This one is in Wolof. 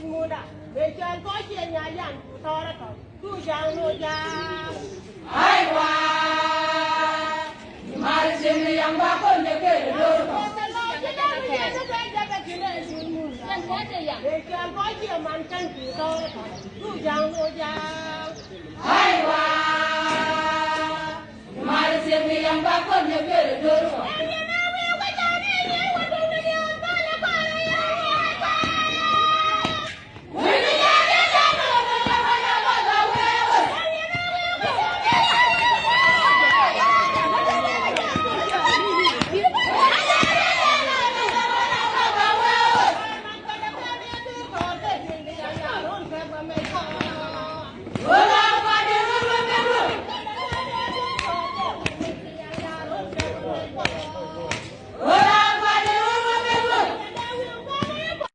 muda be chan ko che nya yan tu tora ko tu jang no ja ai wa mar sim yang ba ko ne ke do ko be chan ko che man chan tu tora ko tu jang no ja ai wa mar sim yang ba ko ne ke do ko